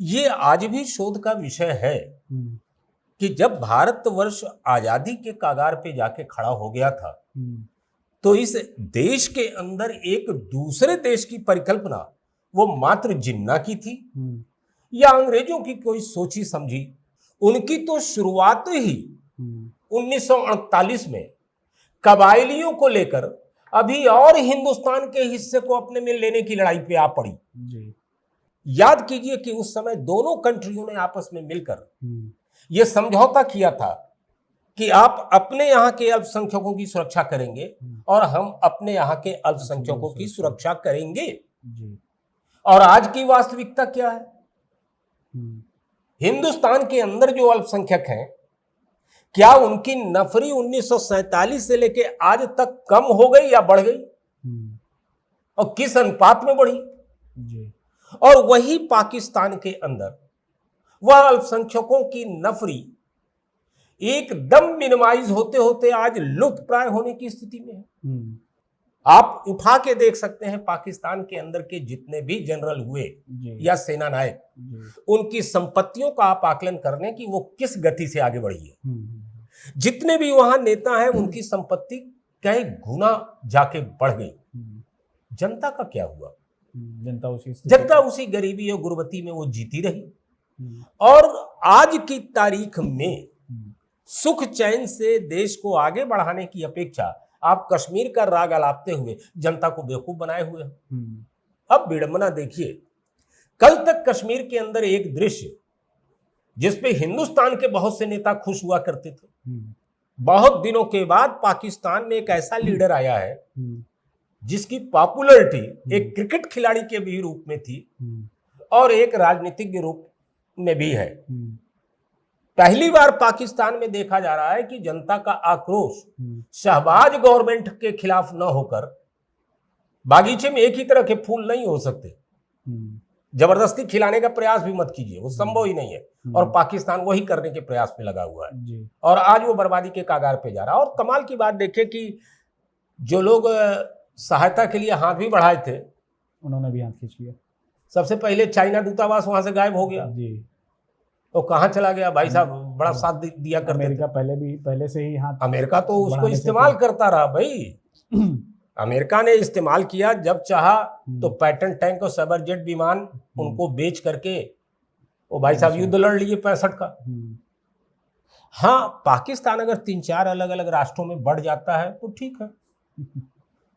ये आज भी शोध का विषय है हम्म, कि जब भारतवर्ष आजादी के कगार पे जाके खड़ा हो गया था, हम्म, तो इस देश के अंदर एक दूसरे देश की परिकल्पना वो मात्र जिन्ना की थी हम्म, या अंग्रेजों की कोई सोची समझी। उनकी तो शुरुआत ही हम्म, 1948 में कबायलियों को लेकर अभी और हिंदुस्तान के हिस्से को अपने में लेने की लड़ाई पे आ पड़ी। जी, याद कीजिए कि उस समय दोनों कंट्रियों ने आपस में मिलकर हम्म, यह समझौता किया था कि आप अपने यहां के अल्पसंख्यकों की सुरक्षा करेंगे हम्म, और हम अपने यहां के अल्पसंख्यकों की सुरक्षा करेंगे। जी, और आज की वास्तविकता क्या है? हम्म, हिंदुस्तान के अंदर जो अल्पसंख्यक हैं, क्या उनकी नफरी 1947 से लेके आज तक कम हो गई या बढ़ गई? हम्म, और किस अनुपात में बढ़ी? जी, और वही पाकिस्तान के अंदर वह अल्पसंख्यकों की नफरी एकदम मिनिमाइज होते होते आज लुप्त प्राय होने की स्थिति में है। हम्म, आप उठा के देख सकते हैं पाकिस्तान के अंदर के जितने भी जनरल हुए जी, या सेना नायक, जी, उनकी संपत्तियों का आप आकलन कर लें कि वो किस गति से आगे बढ़ी है। हम्म, जितने भी वहां नेता हैं उनकी संपत्ति कई गुना जाके बढ़ गई। हम्म, जनता का क्या हुआ? जनता उसी जनता उसी गरीबी और गुर्बती में वो जीती रही। हम्म, और आज की तारीख में हम्म, सुख चैन से देश को आगे बढ़ाने की अपेक्षा आप कश्मीर का राग अलापते हुए जनता को बेवकूफ बनाए हुए हैं। हम्म, अब विडंबना देखिए, कल तक कश्मीर के अंदर एक दृश्य जिसपे हिंदुस्तान के बहुत से नेता खुश हुआ करते थे, हम्म, बहुत दिनों के बाद पाकिस्तान में एक ऐसा लीडर आया है हम्म, जिसकी पॉपुलैरिटी एक क्रिकेट खिलाड़ी के भी रूप में थी हम्म, और एक राजनीतिक रूप में भी है। हम्म, पहली बार पाकिस्तान में देखा जा रहा है कि जनता का आक्रोश हम्म, शहबाज गवर्नमेंट के खिलाफ न होकर, बागीचे में एक ही तरह के फूल नहीं हो सकते, हम्म, जबरदस्ती खिलाने का प्रयास भी मत कीजिए, वो संभव ही नहीं है। और पाकिस्तान वही करने के प्रयास में लगा हुआ है जी, और आज वो बर्बादी के कागार पे जा रहा है। और कमाल की बात देखें कि जो लोग सहायता के लिए हाथ भी बढ़ाए थे, उन्होंने भी हाथ खींच लिया। सबसे पहले चाइना दूतावास वहां से गायब हो गया। जी, तो कहाँ चला गया भाई साहब? बड़ा साथ दिया करते अमेरिका थे। पहले से ही हाथ अमेरिका तो उसको बढ़ाने से इस्तेमाल करता रहा भाई। अमेरिका ने इस्तेमाल किया, जब चाहा तो पैटर्न टैंक और सबरजेट विमान उनको बेच करके वो भाई साहब युद्ध लड़ लिए 65 का। हाँ, पाकिस्तान अगर 3-4 अलग अलग राष्ट्रों में बढ़ जाता है तो ठीक है,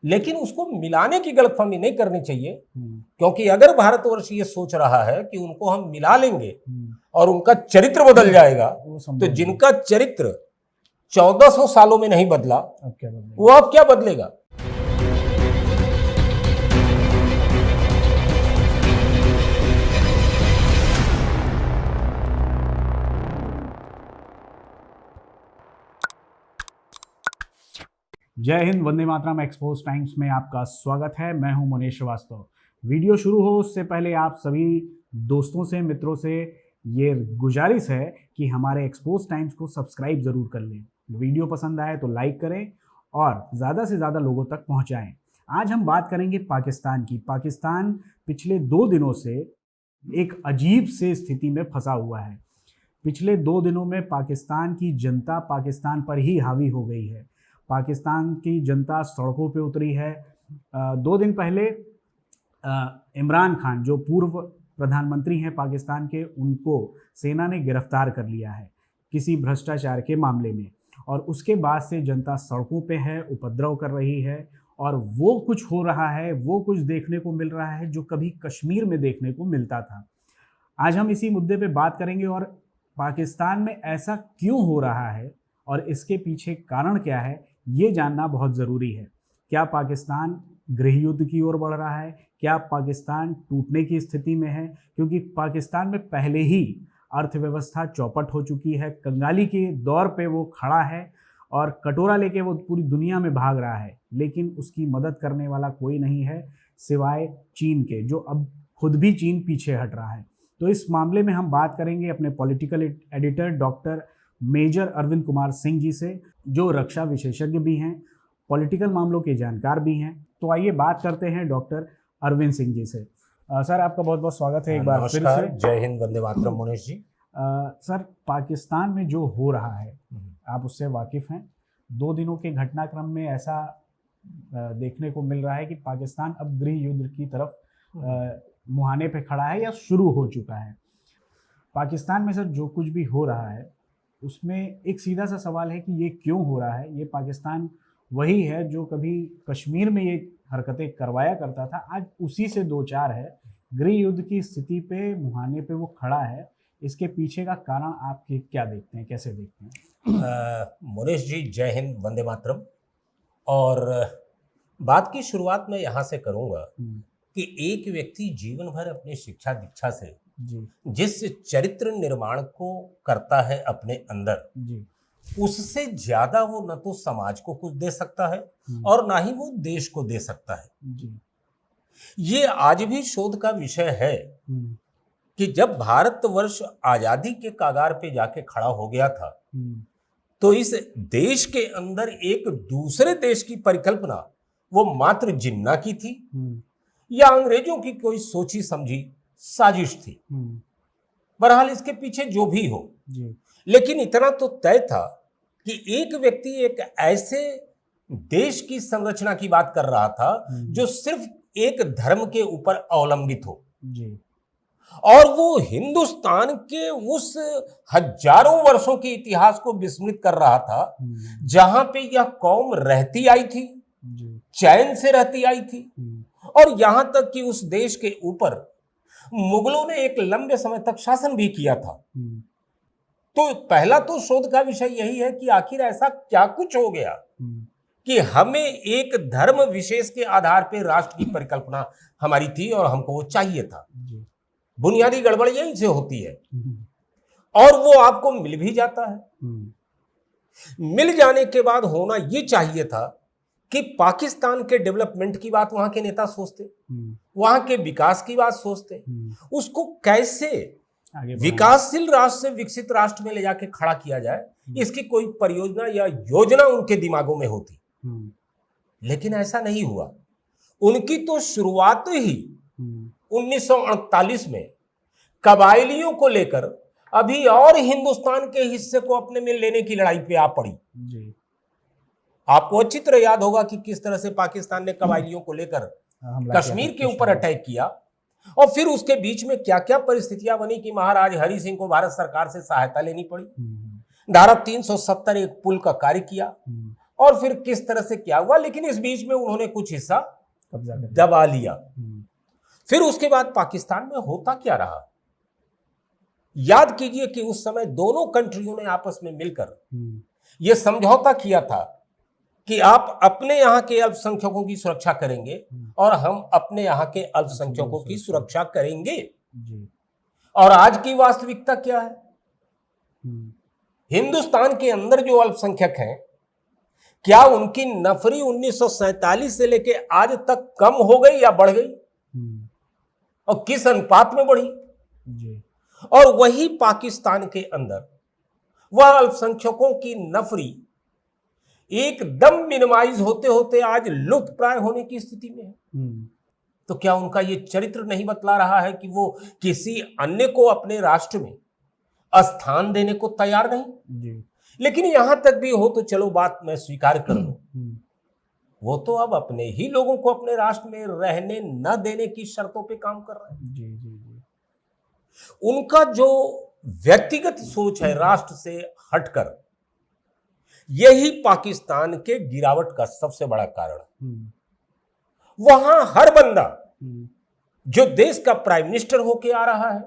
लेकिन उसको मिलाने की गलतफहमी नहीं करनी चाहिए। क्योंकि अगर भारतवर्ष ये सोच रहा है कि उनको हम मिला लेंगे और उनका चरित्र बदल जाएगा, तो जिनका चरित्र 1400 सालों में नहीं बदला, वो अब क्या बदलेगा? जय हिंद, वंदे मातरम। एक्सपोज टाइम्स में आपका स्वागत है। मैं हूं मुनीश श्रीवास्तव। वीडियो शुरू हो उससे पहले आप सभी दोस्तों से, मित्रों से ये गुजारिश है कि हमारे एक्सपोज टाइम्स को सब्सक्राइब ज़रूर कर लें। वीडियो पसंद आए तो लाइक करें और ज़्यादा से ज़्यादा लोगों तक पहुंचाएं। आज हम बात करेंगे पाकिस्तान की। पाकिस्तान पिछले 2 दिनों से एक अजीब से स्थिति में फंसा हुआ है। पिछले 2 दिनों में पाकिस्तान की जनता पाकिस्तान पर ही हावी हो गई है। पाकिस्तान की जनता सड़कों पे उतरी है। 2 दिन पहले इमरान खान, जो पूर्व प्रधानमंत्री हैं पाकिस्तान के, उनको सेना ने गिरफ्तार कर लिया है किसी भ्रष्टाचार के मामले में। और उसके बाद से जनता सड़कों पे है, उपद्रव कर रही है और वो कुछ हो रहा है, वो कुछ देखने को मिल रहा है जो कभी कश्मीर में देखने को मिलता था। आज हम इसी मुद्दे पे बात करेंगे और पाकिस्तान में ऐसा क्यों हो रहा है और इसके पीछे कारण क्या है, ये जानना बहुत ज़रूरी है। क्या पाकिस्तान गृह युद्ध की ओर बढ़ रहा है? क्या पाकिस्तान टूटने की स्थिति में है? क्योंकि पाकिस्तान में पहले ही अर्थव्यवस्था चौपट हो चुकी है। कंगाली के दौर पे वो खड़ा है और कटोरा लेके वो पूरी दुनिया में भाग रहा है, लेकिन उसकी मदद करने वाला कोई नहीं है सिवाय चीन के, जो अब खुद भी चीन पीछे हट रहा है। तो इस मामले में हम बात करेंगे अपने political editor doctor major Arvind Kumar Singh ji से, जो रक्षा विशेषज्ञ भी हैं, पॉलिटिकल मामलों के जानकार भी हैं। तो आइए बात करते हैं डॉक्टर अरविंद सिंह जी से। सर आपका बहुत बहुत स्वागत है एक बार फिर नमस्कार, से। जय हिंद, वंदे मातरम। मोनेश जी, सर पाकिस्तान में जो हो रहा है आप उससे वाकिफ हैं। 2 दिनों के घटनाक्रम में ऐसा देखने को मिल रहा है कि पाकिस्तान अब गृह युद्ध की तरफ मुहाने पे खड़ा है या शुरू हो चुका है। पाकिस्तान में सर जो कुछ भी हो रहा है उसमें एक सीधा सा सवाल है कि ये क्यों हो रहा है। ये पाकिस्तान वही है जो कभी कश्मीर में ये हरकतें करवाया करता था, आज उसी से दो चार है। गृह युद्ध की स्थिति पे मुहाने पे वो खड़ा है। इसके पीछे का कारण आप क्या देखते हैं, कैसे देखते हैं? मोनेश जी, जय हिंद, वंदे मातरम। और बात की शुरुआत मैं यहाँ से करूँगा कि एक व्यक्ति जीवन भर अपनी शिक्षा दीक्षा से जी जिस चरित्र निर्माण को करता है अपने अंदर, जी उससे ज्यादा वो न तो समाज को कुछ दे सकता है और ना ही वो देश को दे सकता है। जी ये आज भी शोध का विषय है कि जब भारतवर्ष आजादी के कागार पे जाके खड़ा हो गया था तो इस देश के अंदर एक दूसरे देश की परिकल्पना वो मात्र जिन्ना की थी या अंग्रेजों की कोई सोची समझी साजिश थी। बहरहाल इसके पीछे जो भी हो, जी लेकिन इतना तो तय था कि एक व्यक्ति एक ऐसे देश की संरचना की बात कर रहा था जो सिर्फ एक धर्म के ऊपर अवलंबित हो जी और वो हिंदुस्तान के उस हजारों वर्षों के इतिहास को विस्मृत कर रहा था जहां पे यह कौम रहती आई थी, जी चैन से रहती आई थी। और यहां तक कि उस देश के ऊपर मुगलों ने एक लंबे समय तक शासन भी किया था। तो पहला तो शोध का विषय यही है कि आखिर ऐसा क्या कुछ हो गया कि हमें एक धर्म विशेष के आधार पर राष्ट्र की परिकल्पना हमारी थी और हमको वो चाहिए था। बुनियादी गड़बड़ यहीं से होती है और वो आपको मिल भी जाता है। मिल जाने के बाद होना ये चाहिए था कि पाकिस्तान के डेवलपमेंट की बात वहां के नेता सोचते, वहां के विकास की बात सोचते, उसको कैसे विकासशील राष्ट्र से विकसित राष्ट्र में ले जाके खड़ा किया जाए, इसकी कोई परियोजना या योजना उनके दिमागों में होती। लेकिन ऐसा नहीं हुआ। उनकी तो शुरुआत ही 1948 में कबायलियों को लेकर अभी और हिंदुस्तान के हिस्से को अपने में लेने की लड़ाई पे आ पड़ी। आपको अच्छी तरह याद होगा कि किस तरह से पाकिस्तान ने कबायलियों को लेकर कश्मीर के ऊपर अटैक किया और फिर उसके बीच में क्या क्या परिस्थितियां बनी कि महाराज हरि सिंह को भारत सरकार से सहायता लेनी पड़ी। धारा 370 एक पुल का कार्य किया और फिर किस तरह से क्या हुआ, लेकिन इस बीच में उन्होंने कुछ हिस्सा दबा लिया। फिर उसके बाद पाकिस्तान में होता क्या रहा, याद कीजिए कि उस समय दोनों कंट्रियों ने आपस में मिलकर यह समझौता किया था कि आप अपने यहाँ के अल्पसंख्यकों की सुरक्षा करेंगे और हम अपने यहाँ के अल्पसंख्यकों की सुरक्षा करेंगे। और आज की वास्तविकता क्या है? हिंदुस्तान के अंदर जो अल्पसंख्यक हैं, क्या उनकी नफरी 1947 से लेके आज तक कम हो गई या बढ़ गई और किस अनुपात में बढ़ी? और वही पाकिस्तान के अंदर वह अल्पसंख्यकों की नफरी एकदम मिनिमाइज होते होते आज लुप्त प्राय होने की स्थिति में है। तो क्या उनका ये चरित्र नहीं बतला रहा है कि वो किसी अन्य को अपने राष्ट्र में स्थान देने को तैयार नहीं? लेकिन यहां तक भी हो तो चलो बात मैं स्वीकार कर लूं, वो तो अब अपने ही लोगों को अपने राष्ट्र में रहने न देने की शर्तों पे काम कर रहे हैं। उनका जो व्यक्तिगत सोच है राष्ट्र से हटकर, यही पाकिस्तान के गिरावट का सबसे बड़ा कारण है। वहां हर बंदा जो देश का प्राइम मिनिस्टर होके आ रहा है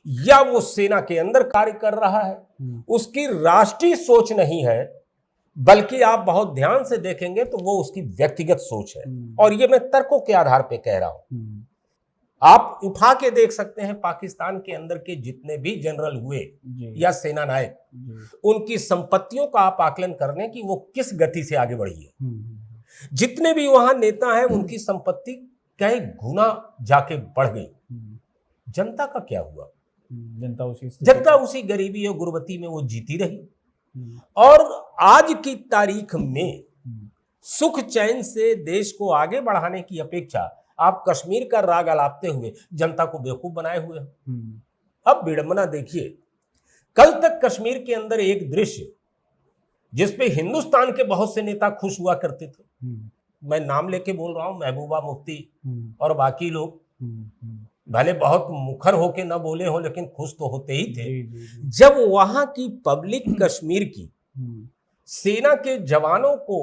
या वो सेना के अंदर कार्य कर रहा है, उसकी राष्ट्रीय सोच नहीं है, बल्कि आप बहुत ध्यान से देखेंगे तो वो उसकी व्यक्तिगत सोच है। और ये मैं तर्कों के आधार पे कह रहा हूं। आप उठा के देख सकते हैं पाकिस्तान के अंदर के जितने भी जनरल हुए या सेना नायक, उनकी संपत्तियों का आप आकलन करने की वो किस गति से आगे बढ़ी है। जितने भी वहां नेता हैं उनकी संपत्ति कई गुना जाके बढ़ गई। जनता का क्या हुआ? जनता उसी गरीबी और गुर्बती में वो जीती रही और आज की तारीख में सुख चैन से देश को आगे बढ़ाने की अपेक्षा आप कश्मीर का राग अलापते हुए जनता को बेवकूफ बनाए हुए हो। अब विडंबना देखिए, कल तक कश्मीर के अंदर एक दृश्य जिसपे हिंदुस्तान के बहुत से नेता खुश हुआ करते थे, मैं नाम लेके बोल रहा हूं, महबूबा मुफ्ती और बाकी लोग भले बहुत मुखर होके न बोले हो लेकिन खुश तो होते ही थे जब वहां की पब्लिक कश्मीर की सेना के जवानों को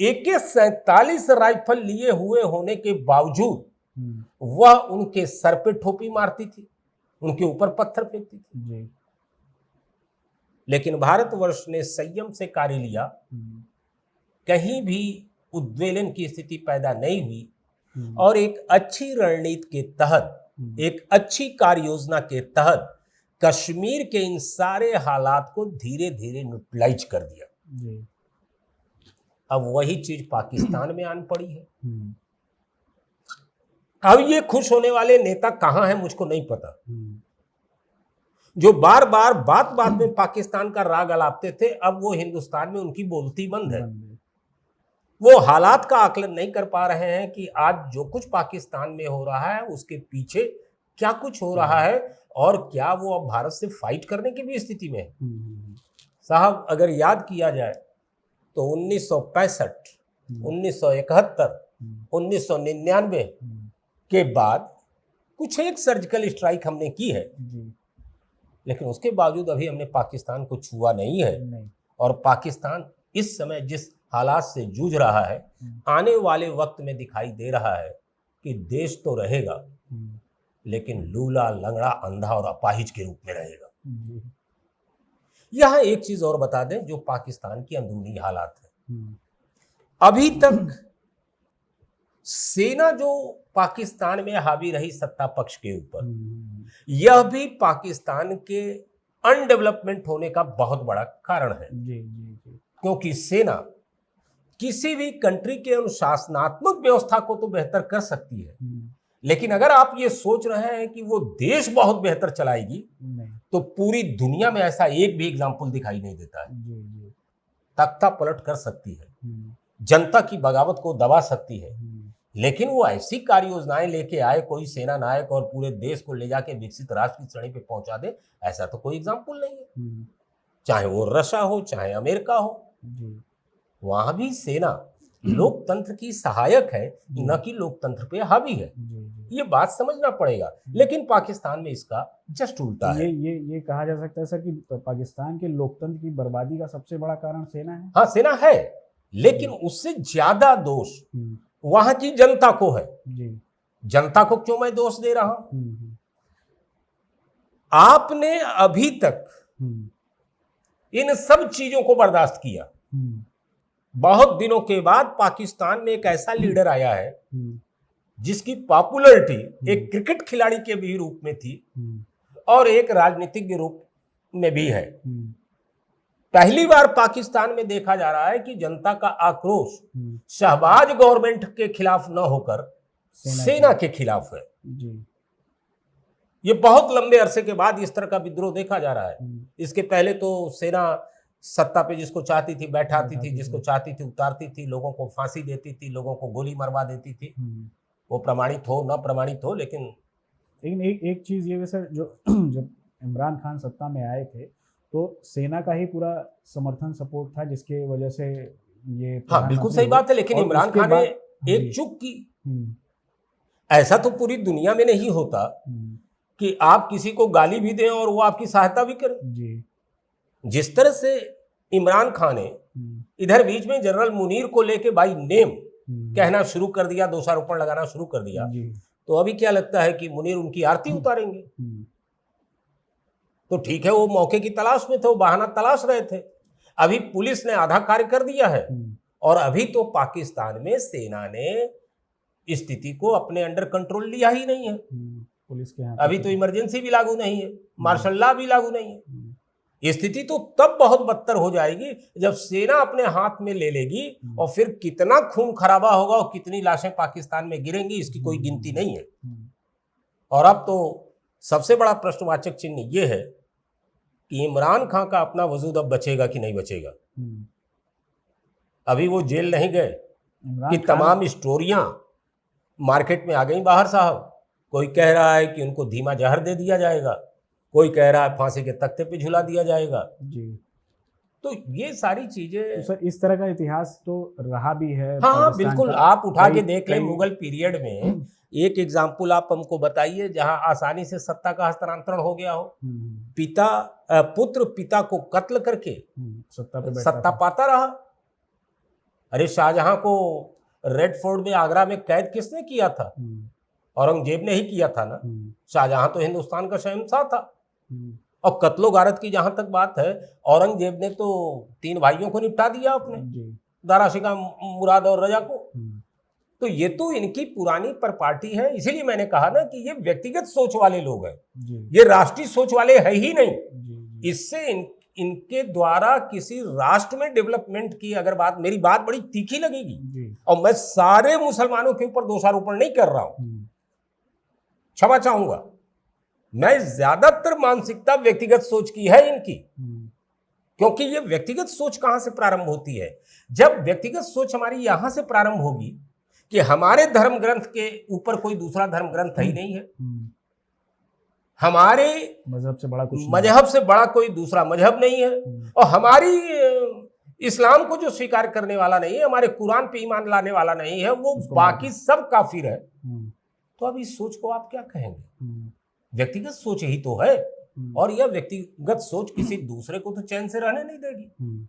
AK-47 राइफल लिए हुए होने के बावजूद वह उनके सर पे ठोपी मारती थी, उनके ऊपर पत्थर फेंकती थी। लेकिन भारतवर्ष ने संयम से कार्य लिया, कहीं भी उद्वेलन की स्थिति पैदा नहीं हुई और एक अच्छी रणनीति के तहत, एक अच्छी कार्य योजना के तहत कश्मीर के इन सारे हालात को धीरे धीरे न्यूट्रलाइज कर दिया। अब वही चीज पाकिस्तान में आन पड़ी है। अब ये खुश होने वाले नेता कहां हैं मुझको नहीं पता, जो बार बार बात बात में पाकिस्तान का राग अलापते थे, अब वो हिंदुस्तान में उनकी बोलती बंद है। वो हालात का आकलन नहीं कर पा रहे हैं कि आज जो कुछ पाकिस्तान में हो रहा है उसके पीछे क्या कुछ हो रहा है और क्या वो अब भारत से फाइट करने की भी स्थिति में है। साहब, अगर याद किया जाए तो 1965, 1971, 1999 के बाद कुछ एक सर्जिकल स्ट्राइक हमने की है, लेकिन उसके बावजूद अभी हमने पाकिस्तान को छुआ नहीं है। और पाकिस्तान इस समय जिस हालात से जूझ रहा है, आने वाले वक्त में दिखाई दे रहा है कि देश तो रहेगा लेकिन लूला, लंगड़ा, अंधा और अपाहिज के रूप में रहेगा। यहां एक चीज और बता दें जो पाकिस्तान की अंदरूनी हालात है। अभी तक सेना जो पाकिस्तान में हावी रही सत्ता पक्ष के ऊपर, यह भी पाकिस्तान के अनडेवलपमेंट होने का बहुत बड़ा कारण है। क्योंकि सेना किसी भी कंट्री के अनुशासनात्मक व्यवस्था को तो बेहतर कर सकती है, लेकिन अगर आप ये सोच रहे हैं कि वो देश बहुत बेहतर चलाएगी, तो पूरी दुनिया में ऐसा एक भी एग्जाम्पल दिखाई नहीं देता है। तख्ता पलट कर सकती है, जनता की बगावत को दबा सकती है, लेकिन वो ऐसी कार्य योजनाएं लेके आए कोई सेना नायक और पूरे देश को ले जाके विकसित राष्ट्र की श्रेणी पे पहुंचा दे, ऐसा तो कोई एग्जाम्पल नहीं है। चाहे वो रशिया हो, चाहे अमेरिका हो, वहां भी सेना लोकतंत्र की सहायक है, न कि लोकतंत्र पे हावी है। ये बात समझना पड़ेगा। लेकिन पाकिस्तान में इसका जस्ट उल्टा है। ये कहा जा सकता है सर कि पाकिस्तान के लोकतंत्र की बर्बादी का सबसे बड़ा कारण सेना है। हाँ, सेना है, लेकिन उससे ज्यादा दोष वहां की जनता को है। जनता को क्यों मैं दोष दे रहा हूं? आपने अभी तक इन सब चीजों को बर्दाश्त किया। बहुत दिनों के बाद पाकिस्तान में एक ऐसा लीडर आया है जिसकी पॉपुलैरिटी एक क्रिकेट खिलाड़ी के भी रूप में थी और एक राजनीतिक के रूप में भी है। पहली बार पाकिस्तान में देखा जा रहा है कि जनता का आक्रोश शहबाज गवर्नमेंट के खिलाफ न होकर सेना के खिलाफ है। ये बहुत लंबे अरसे के बाद इस तरह का विद्रोह देखा जा रहा है। इसके पहले तो सेना सत्ता पे जिसको चाहती थी बैठाती थी, जिसको चाहती थी उतारती थी, लोगों को फांसी देती थी, लोगों को गोली मरवा देती थी, वो प्रमाणित हो न प्रमाणित हो। लेकिन एक चीज ये सर, जो जब इमरान खान सत्ता में आए थे तो सेना का ही पूरा समर्थन सपोर्ट था, जिसके वजह से ये, हाँ बिल्कुल सही बात है। लेकिन इमरान खान ने एक चूक की। ऐसा तो पूरी दुनिया में नहीं होता कि आप किसी को गाली भी दें और वो आपकी सहायता भी करे। जिस तरह से इमरान खान ने इधर बीच में जनरल मुनीर को लेके बाई नेम कहना शुरू कर दिया, दोषारोपण लगाना शुरू कर दिया, तो अभी क्या लगता है कि मुनीर उनकी आरती उतारेंगे? तो ठीक है, वो मौके की तलाश में थे, वो बहाना तलाश रहे थे। अभी पुलिस ने आधा कार्य कर दिया है और अभी तो पाकिस्तान में सेना ने स्थिति को अपने अंडर कंट्रोल लिया ही नहीं है। पुलिस के हाथ अभी तो इमरजेंसी भी लागू नहीं है, मार्शल लॉ भी लागू नहीं है। स्थिति तो तब बहुत बदतर हो जाएगी जब सेना अपने हाथ में ले लेगी और फिर कितना खून खराबा होगा और कितनी लाशें पाकिस्तान में गिरेंगी, इसकी कोई गिनती नहीं है। और अब तो सबसे बड़ा प्रश्नवाचक चिन्ह यह है कि इमरान खान का अपना वजूद अब बचेगा कि नहीं बचेगा। अभी वो जेल नहीं गए कि तमाम स्टोरियां मार्केट में आ गई बाहर साहब। कोई कह रहा है कि उनको धीमा जहर दे दिया जाएगा, कोई कह रहा है फांसी के तख्ते पे झुला दिया जाएगा। जी। तो ये सारी चीजें तो सर इस तरह का इतिहास तो रहा भी है हाँ पाकिस्तान बिल्कुल, का। आप उठा के कई- देख लें कई- मुगल पीरियड में एक एग्जाम्पल आप हमको बताइए जहां आसानी से सत्ता का हस्तांतरण हो गया हो। पिता पुत्र पिता को कत्ल करके सत्ता पे बैठा सत्ता था। पाता रहा। अरे शाहजहां को रेड फोर्ट में आगरा में कैद किसने किया था? औरंगजेब ने ही किया था ना। शाहजहां तो हिंदुस्तान का शहंशाह था। और कत्लो गारत की जहां तक बात है, औरंगजेब ने तो 3 भाइयों को निपटा दिया अपने, दारा शिकोह, मुराद और रजा को। तो ये तो इनकी पुरानी प्रॉपर्टी है। इसीलिए मैंने कहा ना कि ये व्यक्तिगत सोच वाले लोग हैं, ये राष्ट्रीय सोच वाले है ही नहीं। इससे इनके द्वारा किसी राष्ट्र में डेवलपमेंट की अगर बात, मेरी बात बड़ी तीखी लगेगी और मैं सारे मुसलमानों के ऊपर दोषारोपण नहीं कर रहा हूं, क्षमा चाहूंगा। मैं ज्यादातर मानसिकता व्यक्तिगत सोच की है इनकी, क्योंकि ये व्यक्तिगत सोच कहां से प्रारंभ होती है? जब व्यक्तिगत सोच हमारी यहां से प्रारंभ होगी कि हमारे धर्म ग्रंथ के ऊपर कोई दूसरा धर्म ग्रंथ ही नहीं है, हमारे मजहब से बड़ा कोई दूसरा मजहब नहीं है, और हमारी इस्लाम को जो स्वीकार करने वाला नहीं है, हमारे कुरान पे ईमान लाने वाला नहीं है, वो बाकी सब काफिर है। तो अब इस सोच को आप क्या कहेंगे? व्यक्तिगत सोच ही तो है, और यह व्यक्तिगत सोच किसी दूसरे को तो चैन से रहने नहीं देगी,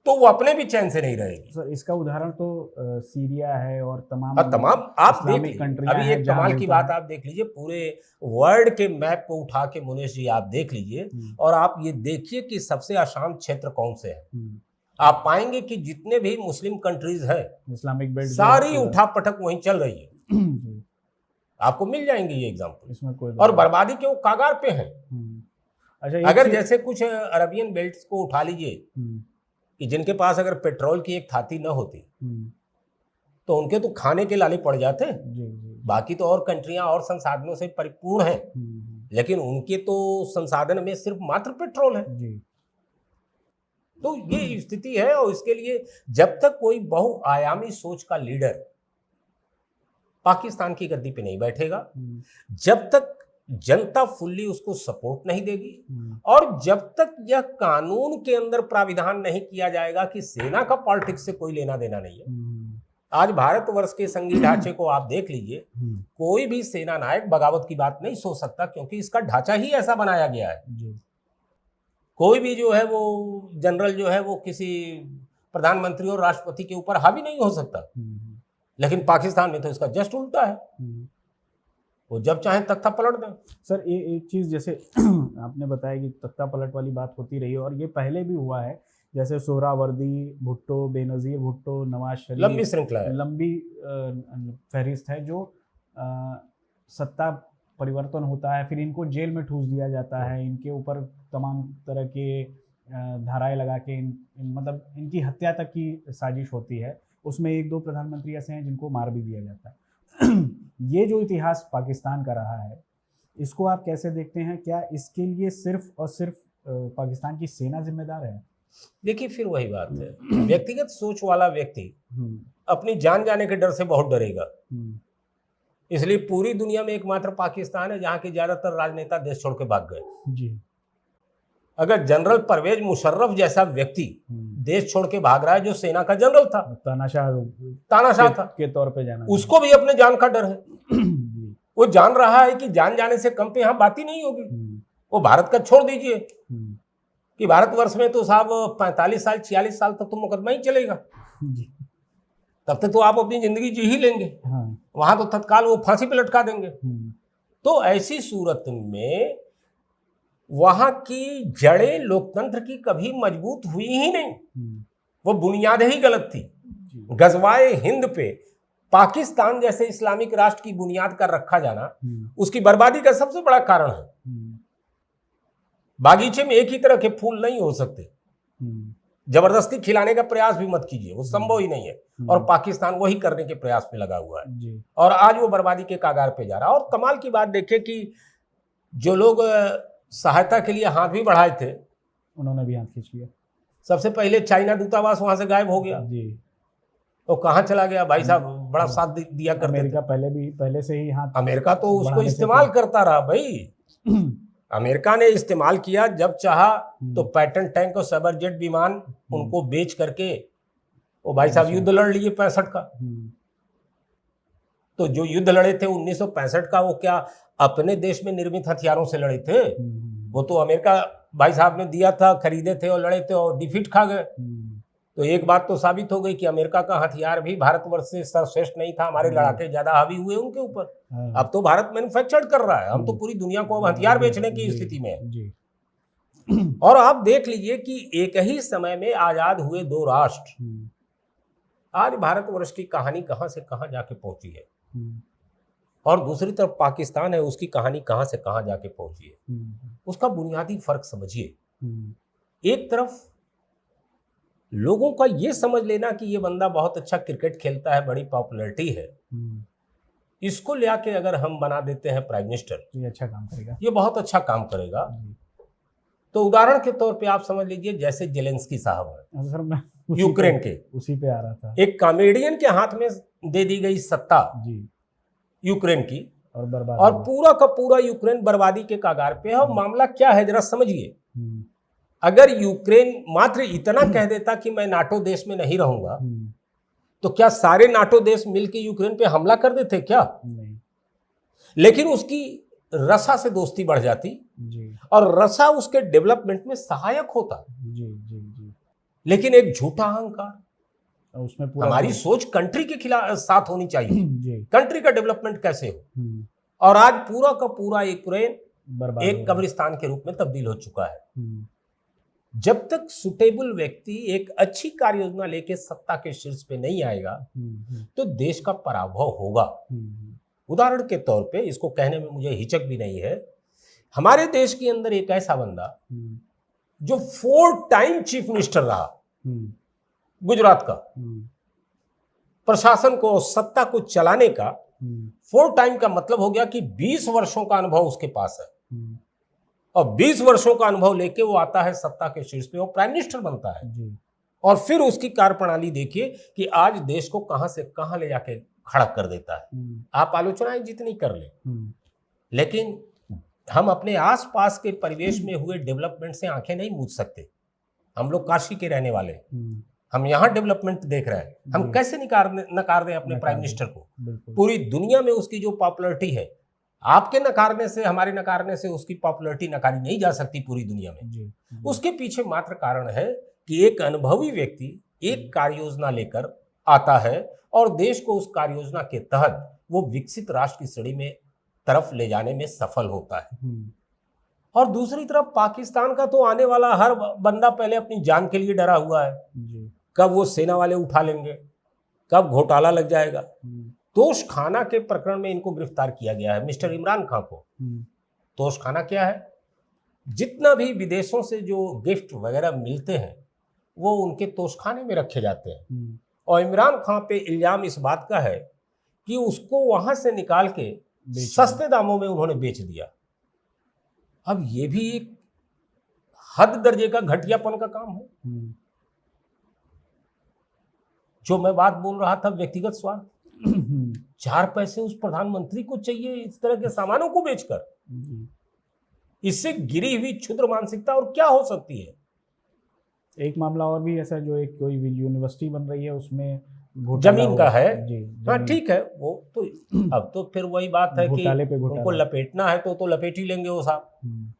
तो वो अपने भी चैन से नहीं रहेगी। सर इसका उदाहरण तो सीरिया है और तमाम आप देख लीजिए। अभी एक जहां कमाल की बात आप देख लीजिए, पूरे वर्ल्ड के मैप को उठा के मुनेश जी आप देख लीजिए, और आप ये देखिए कि सबसे अशांत क्षेत्र कौन से हैं। आप पाएंगे कि जितने भी मुस्लिम कंट्रीज है, इस्लामिक बेल्ट, सारी उठा पटक वहीं चल रही है। आपको मिल जाएंगे ये एग्जाम्पल, इसमें कोई और बर्बादी के वो कागार पे हैं। अच्छा, अगर जैसे कुछ अरबियन बेल्ट्स को उठा लीजिए कि जिनके पास अगर पेट्रोल की एक थाती न होती तो उनके तो खाने के लाले पड़ जाते। बाकी तो और कंट्रियां और संसाधनों से परिपूर्ण हैं, लेकिन उनके तो संसाधन में सिर्फ मात्र पेट्रोल है। तो ये स्थिति है, और इसके लिए जब तक कोई बहुआयामी सोच का लीडर पाकिस्तान की गद्दी पे नहीं बैठेगा, जब तक जनता फुल्ली उसको सपोर्ट नहीं देगी, और जब तक यह कानून के अंदर प्राविधान नहीं किया जाएगा कि सेना का पॉलिटिक्स से कोई लेना देना नहीं है। आज भारतवर्ष के संघीय ढांचे को आप देख लीजिए, कोई भी सेना नायक बगावत की बात नहीं सोच सकता, क्योंकि इसका ढांचा ही ऐसा बनाया गया है। कोई भी जो है वो जनरल जो है वो किसी प्रधानमंत्री और राष्ट्रपति के ऊपर हावी नहीं हो सकता। लेकिन पाकिस्तान में तो इसका जस्ट उल्टा है, वो जब चाहे तख्ता पलट दें। सर एक चीज़ जैसे आपने बताया कि तख्ता पलट वाली बात होती रही है, और ये पहले भी हुआ है, जैसे सोहरावर्दी, भुट्टो, बेनज़ीर भुट्टो, नवाज शरीफ, लंबी श्रृंखला है, लंबी फहरिस्त है, जो सत्ता परिवर्तन होता है, फिर इनको जेल में ठूस दिया जाता है, इनके ऊपर तमाम तरह के धाराएं लगा के मतलब इनकी हत्या तक की साजिश होती है। उसमें 1-2 प्रधानमंत्री ऐसे हैं जिनको मार भी दिया जाता है। ये जो इतिहास पाकिस्तान का रहा है, इसको आप कैसे देखते हैं? क्या इसके लिए सिर्फ और सिर्फ पाकिस्तान की सेना जिम्मेदार है? देखिए, फिर वही बात है, व्यक्तिगत सोच वाला व्यक्ति अपनी जान जाने के डर से बहुत डरेगा। इसलिए पूरी दुनिया में एकमात्र पाकिस्तान है जहां के ज्यादातर राजनेता देश छोड़ के भाग गए। जी। अगर जनरल परवेज मुशर्रफ जैसा व्यक्ति देश छोड़ के भाग रहा है, जो सेना का जनरल था, तानाशाह था के तौर पे जाना, उसको भी अपने जान का डर है। वो जान रहा है कि जान जाने से कम पे यहाँ बात ही नहीं होगी। वो भारत का छोड़ दीजिए कि भारतवर्ष में तो साहब 45 साल 46 साल तक तो मुकदमा ही चलेगा, तब तक तो आप अपनी जिंदगी जी ही लेंगे। वहां तो तत्काल वो फांसी पे लटका देंगे। तो ऐसी सूरत में वहां की जड़ें लोकतंत्र की कभी मजबूत हुई ही नहीं, वो बुनियाद ही गलत थी। गजवाए हिंद पे पाकिस्तान जैसे इस्लामिक राष्ट्र की बुनियाद कर रखा जाना उसकी बर्बादी का सबसे बड़ा कारण है। बागीचे में एक ही तरह के फूल नहीं हो सकते, जबरदस्ती खिलाने का प्रयास भी मत कीजिए, वो संभव ही नहीं है। और पाकिस्तान वही करने के प्रयास में लगा हुआ है, और आज वो बर्बादी के कागार पे जा रहा है। और कमाल की बात देखिए कि जो लोग सहायता के लिए हाथ भी बढ़ाए थे, उन्होंने भी हाथ खींच लिया। सबसे पहले चाइना दूतावास वहां से गायब हो गया, वो कहाँ चला गया भाई साहब, बड़ा साथ दिया करते थे। अमेरिका पहले से ही हाथ अमेरिका तो उसको बढ़ाने से इस्तेमाल करता रहा भाई। अमेरिका ने इस्तेमाल किया, जब चाहा तो पैटर्न टैंक और सबरजेट विमान उनको बेच करके वो भाई साहब युद्ध लड़ लिए 65 का। तो जो युद्ध लड़े थे 1965 का, वो क्या अपने देश में निर्मित हथियारों से लड़े थे? वो तो अमेरिका भाई साहब ने दिया था, खरीदे थे और लड़े थे और डिफीट खा गए। तो एक बात तो साबित हो गई कि अमेरिका का हथियार भी भारतवर्ष से सर्वश्रेष्ठ नहीं था। हमारे लड़ाके ज्यादा हावी हुए उनके ऊपर। अब तो भारत मैन्युफैक्चर कर रहा है, हम तो पूरी दुनिया को अब हथियार बेचने की स्थिति में है। और आप देख लीजिए कि एक ही समय में आजाद हुए दो राष्ट्र, आज भारतवर्ष की कहानी कहां से कहां जाके पहुंची है, और दूसरी तरफ पाकिस्तान है, उसकी कहानी कहां से कहां जाके पहुंची है। उसका बुनियादी फर्क समझिए। एक तरफ लोगों का ये समझ लेना कि ये बंदा बहुत अच्छा क्रिकेट खेलता है, बड़ी पॉपुलैरिटी है, इसको ले आके अगर हम बना देते हैं प्राइम मिनिस्टर, ये अच्छा काम करेगा, ये बहुत अच्छा काम करेगा। तो उदाहरण के तौर पे आप समझ लीजिए, जैसे जेलेंस्की साहब हैं सर, मैं यूक्रेन के, उसी पे आ रहा था। एक कॉमेडियन के हाथ में दे दी गई सत्ता यूक्रेन की, और पूरा का पूरा यूक्रेन बर्बादी के कगार पे है। और मामला क्या है जरा समझिए। अगर यूक्रेन मात्र इतना कह देता कि मैं नाटो देश में नहीं रहूंगा, तो क्या सारे नाटो देश मिलकर यूक्रेन पे हमला कर देते क्या? नहीं। लेकिन उसकी रसा से दोस्ती बढ़ जाती और रसा उसके डेवलपमेंट में सहायक होता। लेकिन एक झूठा अहंकार, उसमें पूरा हमारी सोच कंट्री के खिलाफ साथ होनी चाहिए, कंट्री का डेवलपमेंट कैसे हो, और आज पूरा का पूरा यूक्रेन एक कब्रिस्तान के रूप में तब्दील हो चुका है। जब तक सुटेबल व्यक्ति एक अच्छी कार्य योजना लेके सत्ता के शीर्ष पे नहीं आएगा, तो देश का पराभव होगा। उदाहरण के तौर पे, इसको कहने में मुझे हिचक भी नहीं है, हमारे देश के अंदर एक ऐसा बंदा जो 4 टाइम चीफ मिनिस्टर रहा गुजरात का, प्रशासन को, सत्ता को चलाने का 4 टाइम का मतलब हो गया कि 20 वर्षों का अनुभव उसके पास है, और 20 वर्षों का अनुभव लेके वो आता है सत्ता के शीर्ष पे, वो प्राइम मिनिस्टर बनता है। और फिर उसकी कार्यप्रणाली देखिए कि आज देश को कहां से कहां ले जाके खड़ा कर देता है। आप आलोचनाएं जितनी कर ले, लेकिन हम अपने आसपास के परिवेश में हुए डेवलपमेंट से आंखें नहीं मूंद सकते। हम लोग काशी के रहने वाले, हम यहाँ डेवलपमेंट देख रहे हैं, हम कैसे नकार दें अपने प्राइम मिनिस्टर को? पूरी दुनिया में उसकी जो पॉपुलैरिटी है, आपके नकारने से, हमारे नकारने से उसकी पॉपुलैरिटी नकारी नहीं जा सकती पूरी दुनिया में। उसके पीछे मात्र कारण है कि एक अनुभवी व्यक्ति एक कार्य योजना लेकर आता है और देश को उस कार्य योजना के तहत वो विकसित राष्ट्र की श्रेणी में तरफ ले जाने में सफल होता है। और दूसरी तरफ पाकिस्तान का तो आने वाला हर बंदा पहले अपनी जान के लिए डरा हुआ है, कब वो सेना वाले उठा लेंगे, कब घोटाला लग जाएगा। तोशखाना के प्रकरण में इनको गिरफ्तार किया गया है, मिस्टर इमरान खान को। तोशखाना क्या है? जितना भी विदेशों से जो गिफ्ट वगैरह मिलते हैं वो उनके तोशखाने में रखे जाते हैं, और इमरान खान पे इल्जाम इस बात का है कि उसको वहां से निकाल के सस्ते दामों में उन्होंने बेच दिया। अब ये भी एक हद दर्जे का घटियापन का काम है। जो मैं बात बोल रहा था, व्यक्तिगत स्वार्थ, 4 पैसे उस प्रधानमंत्री को चाहिए इस तरह के सामानों को बेचकर। इससे गिरी हुई क्षुद्र मानसिकता और क्या हो सकती है? एक मामला और भी ऐसा, जो एक कोई यूनिवर्सिटी बन रही है, उसमें जमीन का है। हाँ ठीक है, वो तो अब तो फिर वही बात है कि उनको लपेटना है तो लपेट ही लेंगे वो साहब।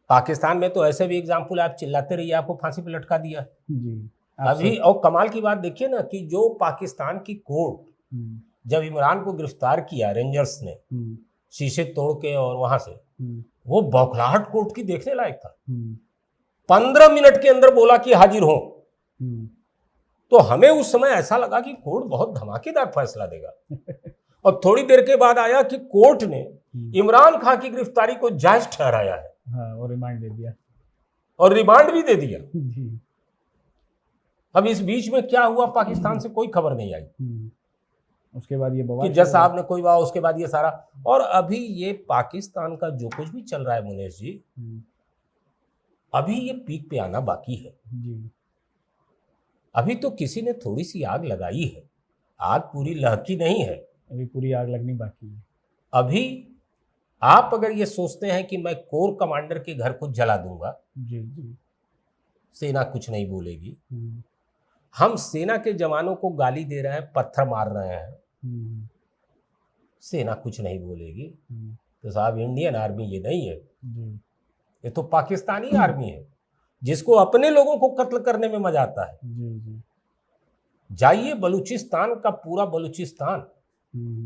पाकिस्तान में तो ऐसे भी एग्जाम्पल, आप चिल्लाते रहिए, आपको फांसी पे लटका दिया अभी। और कमाल की बात देखिए ना कि जो पाकिस्तान की कोर्ट जब इमरान को गिरफ्तार किया, रेंजर्स ने शीशे तोड़ के, और वहां से वो बौखलाहट कोर्ट की देखने लायक था। 15 मिनट के अंदर बोला कि हाजिर हो। तो हमें उस समय ऐसा लगा कि कोर्ट बहुत धमाकेदार फैसला देगा, और थोड़ी देर के बाद आया कि कोर्ट ने इमरान खान की गिरफ्तारी को जायज ठहराया है। और रिमांड दे दिया, और रिमांड भी दे दिया। अब इस बीच में क्या हुआ पाकिस्तान से कोई खबर नहीं आई। उसके बाद ये बवाल कि जज साहब ने कोई बात, उसके बाद ये सारा। और अभी ये पाकिस्तान का जो कुछ भी चल रहा है मुनेश जी, अभी ये पीक पे आना बाकी है। अभी तो किसी ने थोड़ी सी आग लगाई है, आग पूरी लहकी नहीं है, अभी पूरी आग लगनी बाकी है। अभी आप अगर ये सोचते हैं कि मैं कोर कमांडर के घर को जला दूंगा, जी जी। सेना कुछ नहीं बोलेगी। हम्म, हम सेना के जवानों को गाली दे रहे हैं, पत्थर मार रहे हैं, हम्म, सेना कुछ नहीं बोलेगी। हम्म, तो साहब इंडियन आर्मी ये नहीं है, जी ये तो पाकिस्तानी आर्मी है, जिसको अपने लोगों को कत्ल करने में मजा आता है। जी जी। जाइए बलूचिस्तान का पूरा बलूचिस्तान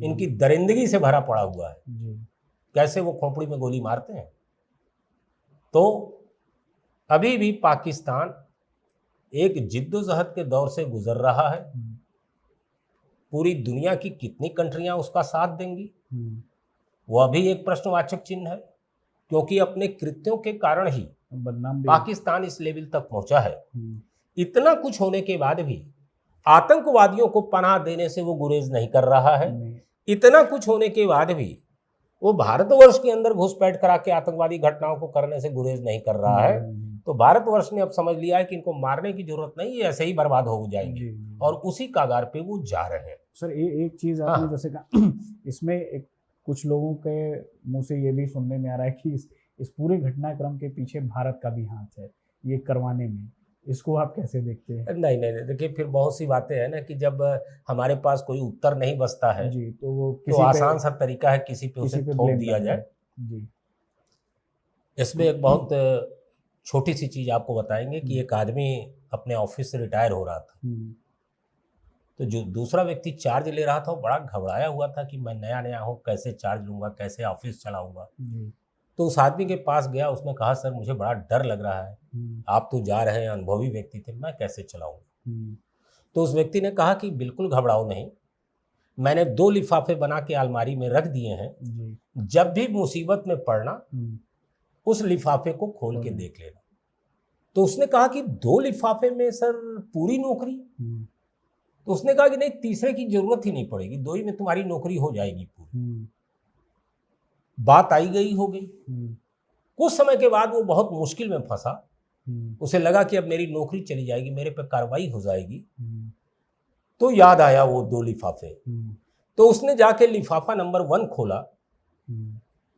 इनकी दरिंदगी से भरा पड़ा हुआ है, जी। कैसे वो खोपड़ी में गोली मारते हैं। तो अभी भी पाकिस्तान एक जिद्दोजहद के दौर से गुजर रहा है। पूरी दुनिया की कितनी कंट्रियां उसका साथ देंगी, वो अभी एक प्रश्नवाचक चिन्ह है, क्योंकि अपने कृत्यों के कारण ही बदनाम भी। पाकिस्तान इस लेवल तक पहुंचा है। इतना कुछ होने के बाद भी आतंकवादियों को पनाह देने से वो गुरेज नहीं कर रहा है। इतना कुछ होने के बाद भी वो भारतवर्ष के अंदर घुसपैठ करा के आतंकवादी घटनाओं को करने से गुरेज नहीं कर रहा है। तो भारतवर्ष ने अब समझ लिया है कि इनको मारने की जरूरत नहीं है, ऐसे ही बर्बाद हो जाएंगे, और उसी कागार पे वो जा रहे हैं। सर एक चीज आपने जैसे कहा, इसमें एक कुछ लोगों के मुंह से ये भी सुनने में आ रहा है कि इस पूरे घटनाक्रम के पीछे भारत का भी हाथ है ये करवाने में। इसको आप कैसे देखते हैं? नहीं नहीं नहीं, देखिए फिर बहुत सी बातें हैं ना कि जब हमारे पास कोई उत्तर नहीं बचता है जी, तो वो तो आसान सा तरीका है किसी पे उसे थोप दिया जाए। जी। इसमें एक बहुत छोटी सी चीज आपको बताएंगे कि एक आदमी अपने ऑफिस से रिटायर हो रहा था, तो जो दूसरा व्यक्ति चार्ज ले रहा था वो बड़ा घबराया हुआ था कि मैं नया नया हूँ, कैसे चार्ज लूंगा, कैसे ऑफिस चलाऊंगा। तो उस आदमी के पास गया, उसने कहा सर मुझे बड़ा डर लग रहा है, आप तो जा रहे हैं, अनुभवी व्यक्ति थे, मैं कैसे चलाऊंगा। तो उस व्यक्ति ने कहा कि बिल्कुल घबराओ नहीं, मैंने 2 लिफाफे बना के अलमारी में रख दिए हैं, जब भी मुसीबत में पड़ना उस लिफाफे को खोल के देख लेना। तो उसने कहा कि 2 लिफाफे में सर पूरी नौकरी। तो उसने कहा कि नहीं, तीसरे की जरूरत ही नहीं पड़ेगी, 2 ही में तुम्हारी नौकरी हो जाएगी पूरी। बात आई गई हो गई। कुछ समय के बाद वो बहुत मुश्किल में फंसा, उसे लगा कि अब मेरी नौकरी चली जाएगी, मेरे पे कार्रवाई हो जाएगी। तो याद आया वो 2 लिफाफे। तो उसने जाके लिफाफा नंबर 1 खोला,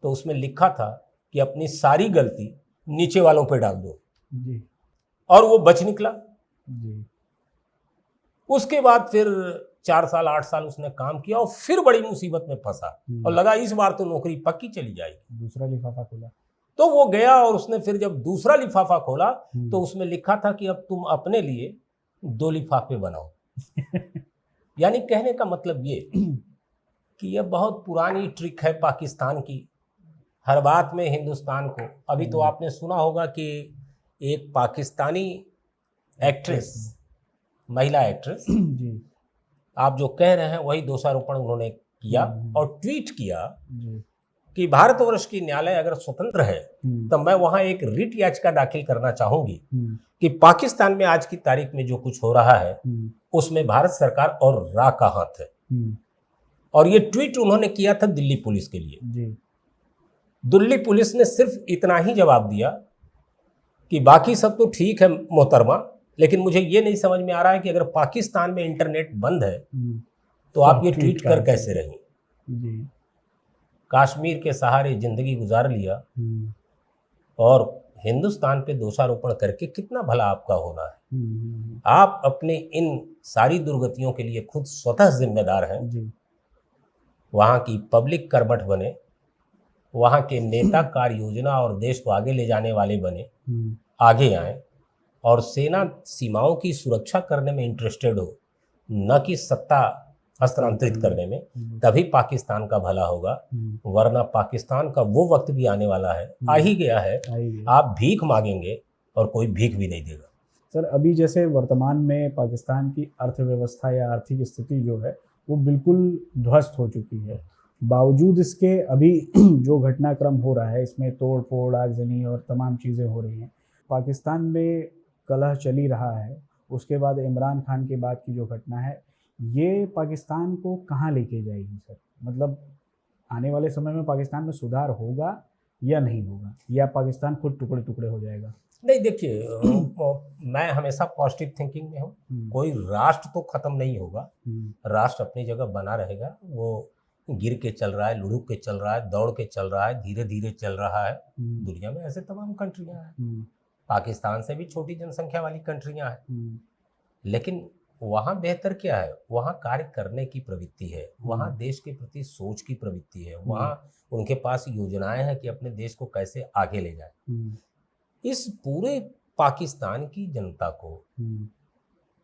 तो उसमें लिखा था कि अपनी सारी गलती नीचे वालों पे डाल दो, और वो बच निकला। उसके बाद फिर 4 साल 8 साल उसने काम किया और फिर बड़ी मुसीबत में फंसा और लगा इस बार तो नौकरी पक्की चली जाएगी। दूसरा लिफाफा खोला, तो वो गया और उसने फिर जब दूसरा लिफाफा खोला तो उसमें लिखा था कि अब तुम अपने लिए 2 लिफाफे बनाओ। यानी कहने का मतलब ये कि यह बहुत पुरानी ट्रिक है पाकिस्तान की, हर बात में हिंदुस्तान को। अभी तो आपने सुना होगा कि एक पाकिस्तानी एक्ट्रेस, महिला एक्ट्रेस, आप जो कह रहे हैं वही दोषारोपण उन्होंने किया और ट्वीट किया कि भारतवर्ष की न्यायालय अगर स्वतंत्र है तो मैं वहां एक रिट याचिका दाखिल करना चाहूंगी कि पाकिस्तान में आज की तारीख में जो कुछ हो रहा है उसमें भारत सरकार और रा का हाथ है। और ये ट्वीट उन्होंने किया था दिल्ली पुलिस के लिए। दिल्ली पुलिस ने सिर्फ इतना ही जवाब दिया कि बाकी सब तो ठीक है मोहतरमा, लेकिन मुझे ये नहीं समझ में आ रहा है कि अगर पाकिस्तान में इंटरनेट बंद है तो आप ये ट्वीट कर कैसे रही। कश्मीर के सहारे जिंदगी गुजार लिया और हिंदुस्तान पे दोषारोपण करके कितना भला आपका होना है। आप अपने इन सारी दुर्गतियों के लिए खुद स्वतः जिम्मेदार हैं। वहाँ की पब्लिक कर्मठ बने, वहाँ के नेता कार्य योजना और देश को आगे ले जाने वाले बने, आगे आए और सेना सीमाओं की सुरक्षा करने में इंटरेस्टेड हो, न कि सत्ता हस्तांतरित करने में। तभी पाकिस्तान का भला होगा, वरना पाकिस्तान का वो वक्त भी आने वाला है, आ ही गया है, आप भीख मांगेंगे और कोई भीख भी नहीं देगा। सर अभी जैसे वर्तमान में पाकिस्तान की अर्थव्यवस्था या आर्थिक स्थिति जो है वो बिल्कुल ध्वस्त हो चुकी है। बावजूद इसके अभी जो घटनाक्रम हो रहा है इसमें तोड़ फोड़, आगजनी और तमाम चीज़ें हो रही हैं। पाकिस्तान में कलह चली रहा है, उसके बाद इमरान खान के बाद की जो घटना है ये पाकिस्तान को कहाँ लेके जाएगी सर? मतलब आने वाले समय में पाकिस्तान में सुधार होगा या नहीं होगा, या पाकिस्तान खुद टुकड़े टुकड़े हो जाएगा? नहीं देखिए, मैं हमेशा पॉजिटिव थिंकिंग में हूँ। कोई राष्ट्र तो खत्म नहीं होगा, राष्ट्र अपनी जगह बना रहेगा। वो गिर के चल रहा है, लुढ़क के चल रहा है, दौड़ के चल रहा है, धीरे धीरे चल रहा है। दुनिया में ऐसे तमाम कंट्रियां हैं, पाकिस्तान से भी छोटी जनसंख्या वाली कंट्रियां हैं, लेकिन वहाँ बेहतर क्या है, वहाँ कार्य करने की प्रवृत्ति है, वहाँ देश के प्रति सोच की प्रवृत्ति है, वहाँ उनके पास योजनाएं हैं कि अपने देश को कैसे आगे ले जाए। इस पूरे पाकिस्तान की जनता को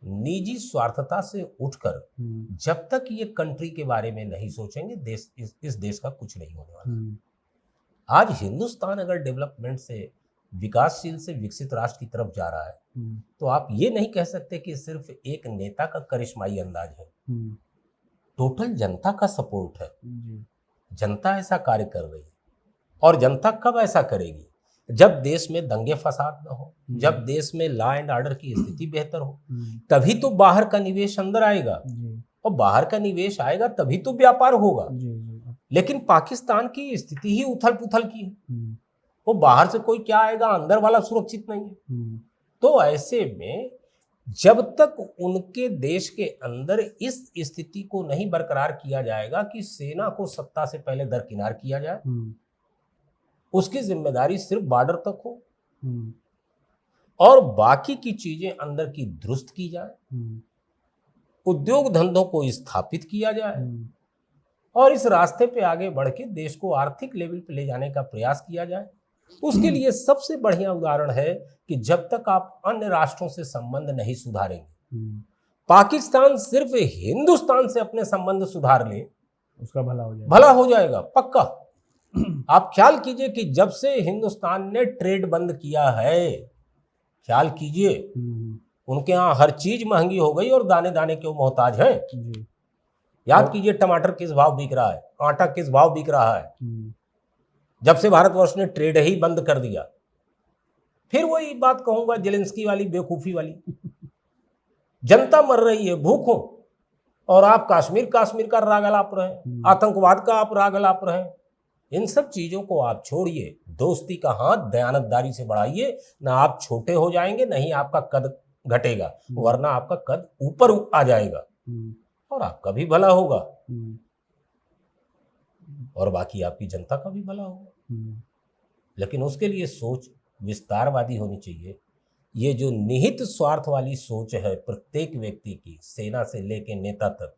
निजी स्वार्थता से उठकर जब तक ये कंट्री के बारे में नहीं सोचेंगे, देश इस देश का कुछ नहीं होने वाला। आज हिंदुस्तान अगर डेवलपमेंट से, विकासशील से विकसित राष्ट्र की तरफ जा रहा है, तो आप ये नहीं कह सकते कि सिर्फ एक नेता का करिश्माई अंदाज है। टोटल जनता का सपोर्ट है, जनता ऐसा कार्य कर रही है। और जनता कब ऐसा करेगी? जब देश में दंगे फसाद न हो, जब देश में लॉ एंड ऑर्डर की स्थिति बेहतर हो, तभी तो बाहर का निवेश अंदर आएगा, और बाहर का निवेश आएगा तभी तो व्यापार होगा। लेकिन पाकिस्तान की स्थिति ही उथल पुथल की है। वो बाहर से कोई क्या आएगा, अंदर वाला सुरक्षित नहीं है। तो ऐसे में जब तक उनके देश के अंदर इस स्थिति को नहीं बरकरार किया जाएगा कि सेना को सत्ता से पहले दरकिनार किया जाए, उसकी जिम्मेदारी सिर्फ बॉर्डर तक हो और बाकी की चीजें अंदर की दुरुस्त की जाए, उद्योग धंधों को स्थापित किया जाए और इस रास्ते पे आगे बढ़ के देश को आर्थिक लेवल पे ले जाने का प्रयास किया जाए। उसके लिए सबसे बढ़िया उदाहरण है कि जब तक आप अन्य राष्ट्रों से संबंध नहीं सुधारेंगे, पाकिस्तान सिर्फ हिंदुस्तान से अपने संबंध सुधार ले, उसका भला हो जाएगा, भला हो जाएगा पक्का। आप ख्याल कीजिए कि जब से हिंदुस्तान ने ट्रेड बंद किया है, ख्याल कीजिए, उनके यहाँ हर चीज महंगी हो गई और दाने दाने क्यों मोहताज हैं। याद कीजिए टमाटर किस भाव बिक रहा है, आटा किस भाव बिक रहा है, जब से भारतवर्ष ने ट्रेड ही बंद कर दिया। फिर वही बात कहूंगा, जेलेंस्की वाली, बेवकूफी वाली। जनता मर रही है भूखों और आप कश्मीर का राग अलाप रहे हैं, आतंकवाद का आप राग अलाप रहे हैं। इन सब चीजों को आप छोड़िए, दोस्ती का हाथ दयानतदारी से बढ़ाइए, ना आप छोटे हो जाएंगे, नहीं आपका कद घटेगा, वरना आपका कद ऊपर आ जाएगा और आपका भी भला होगा और बाकी आपकी जनता का भी भला होगा। लेकिन उसके लिए सोच विस्तारवादी होनी चाहिए। ये जो निहित स्वार्थ वाली सोच है प्रत्येक व्यक्ति की, सेना से लेके नेता तक,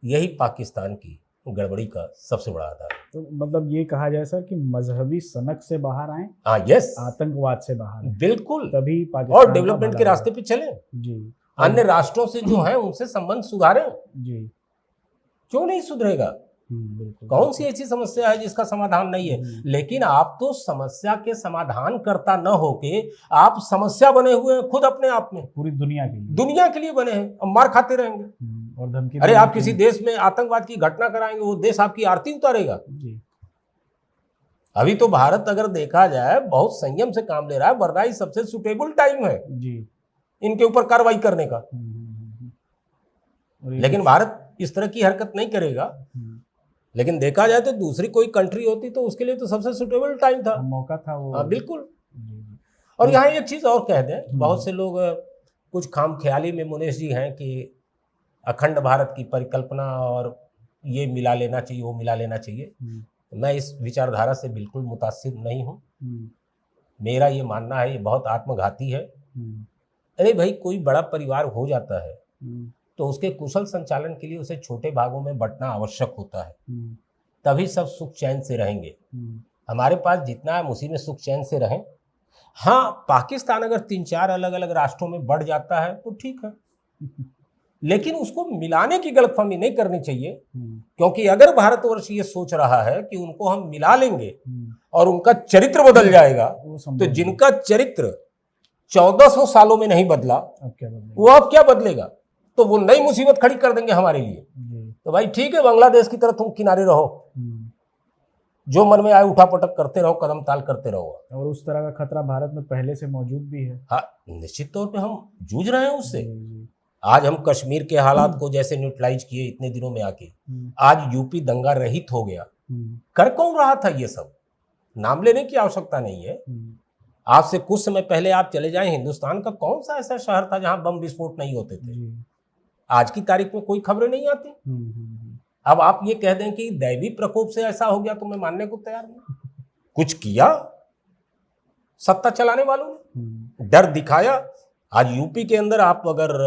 यही पाकिस्तान की गड़बड़ी का सबसे बड़ा आधार है। तो मतलब ये कहा जाए सर कि मजहबी सनक से बाहर आए, हाँ, यस, आतंकवाद से बाहर आए, बिल्कुल, तभी पाकिस्तान और डेवलपमेंट के रास्ते पे चले जी, अन्य राष्ट्रों से जो है उनसे संबंध सुधारें जी। क्यों नहीं सुधरेगा? कौन सी ऐसी समस्या है जिसका समाधान नहीं है? लेकिन आप तो समस्या के समाधान करता न होके आप समस्या बने हुए हैं खुद अपने आप में, पूरी दुनिया के लिए बने हैं। अब मार खाते रहेंगे और धमकी। अरे आप किसी देश में आतंकवाद की घटना कराएंगे, वो देश आपकी आरती उतारेगा जी। अभी तो भारत अगर देखा जाए बहुत संयम से काम ले रहा है, वरना ही सबसे सुटेबल टाइम है जी इनके ऊपर कार्रवाई करने का। लेकिन भारत इस तरह की हरकत नहीं करेगा। लेकिन देखा जाए तो दूसरी कोई कंट्री होती तो उसके लिए तो सबसे सुटेबल टाइम था, मौका था वो। बिल्कुल। और यहाँ एक चीज और कह दें, बहुत से लोग कुछ खामख्याली में मुनेश जी हैं कि अखंड भारत की परिकल्पना और ये मिला लेना चाहिए, वो मिला लेना चाहिए। मैं इस विचारधारा से बिल्कुल मुतासिर नहीं हूँ। मेरा ये मानना है ये बहुत आत्मघाती है। अरे भाई, कोई बड़ा परिवार हो जाता है तो उसके कुशल संचालन के लिए उसे छोटे भागों में बंटना आवश्यक होता है, तभी सब सुख चैन से रहेंगे। हमारे पास जितना है उसी में सुख चैन से रहें। हाँ, पाकिस्तान अगर 3-4 अलग अलग राष्ट्रों में बढ़ जाता है तो ठीक है, लेकिन उसको मिलाने की गलतफहमी नहीं करनी चाहिए। क्योंकि अगर भारतवर्ष ये सोच रहा है कि उनको हम मिला लेंगे और उनका चरित्र बदल जाएगा, तो जिनका चरित्र 1400 सालों में नहीं बदला, वो अब क्या बदलेगा? तो वो नई मुसीबत खड़ी कर देंगे हमारे लिए। तो भाई ठीक है, बांग्लादेश की तरह तुम किनारे रहो, जो मन में आए उठा पटक करते रहो, कदम ताल करते रहो। और उस तरह का खतरा भारत में पहले से मौजूद भी है। हाँ, निश्चित तौर पे हम जूझ रहे हैं उससे। आज हम कश्मीर के हालात को जैसे न्यूट्रलाइज किए इतने दिनों में आके, आज यूपी दंगा रहित हो गया। कर कौन रहा था ये सब? नाम लेने की आवश्यकता नहीं है। आज से कुछ समय पहले आप चले जाएं, हिंदुस्तान का कौन सा ऐसा शहर था जहां बम विस्फोट नहीं होते थे? आज की तारीख में कोई खबरें नहीं आती। अब आप ये कह दें कि दैवी प्रकोप से ऐसा हो गया तो मैं मानने को तैयार नहीं। कुछ किया सत्ता चलाने वालों ने, डर दिखाया। आज यूपी के अंदर आप अगर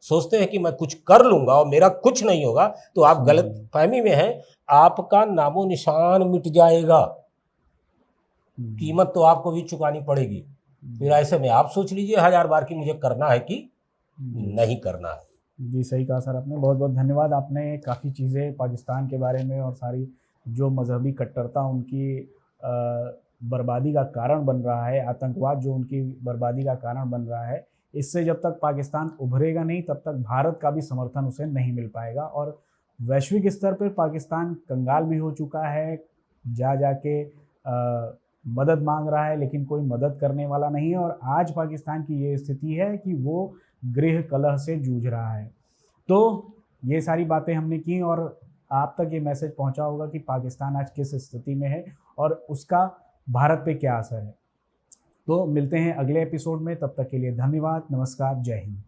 सोचते हैं कि मैं कुछ कर लूंगा और मेरा कुछ नहीं होगा, तो आप गलत फहमी में हैं। आपका नामो निशान मिट जाएगा, कीमत तो आपको भी चुकानी पड़ेगी। फिर ऐसे में आप सोच लीजिए 1000 बार कि मुझे करना है कि नहीं करना है। जी सही कहा सर आपने, बहुत बहुत धन्यवाद। आपने काफ़ी चीज़ें पाकिस्तान के बारे में और सारी जो मजहबी कट्टरता उनकी बर्बादी का कारण बन रहा है, आतंकवाद जो उनकी बर्बादी का कारण बन रहा है, इससे जब तक पाकिस्तान उभरेगा नहीं तब तक भारत का भी समर्थन उसे नहीं मिल पाएगा। और वैश्विक स्तर पर पाकिस्तान कंगाल भी हो चुका है, जाके मदद मांग रहा है लेकिन कोई मदद करने वाला नहीं है। और आज पाकिस्तान की ये स्थिति है कि वो गृह कलह से जूझ रहा है। तो ये सारी बातें हमने की और आप तक ये मैसेज पहुंचा होगा कि पाकिस्तान आज किस स्थिति में है और उसका भारत पे क्या असर है। तो मिलते हैं अगले एपिसोड में, तब तक के लिए धन्यवाद, नमस्कार, जय हिंद।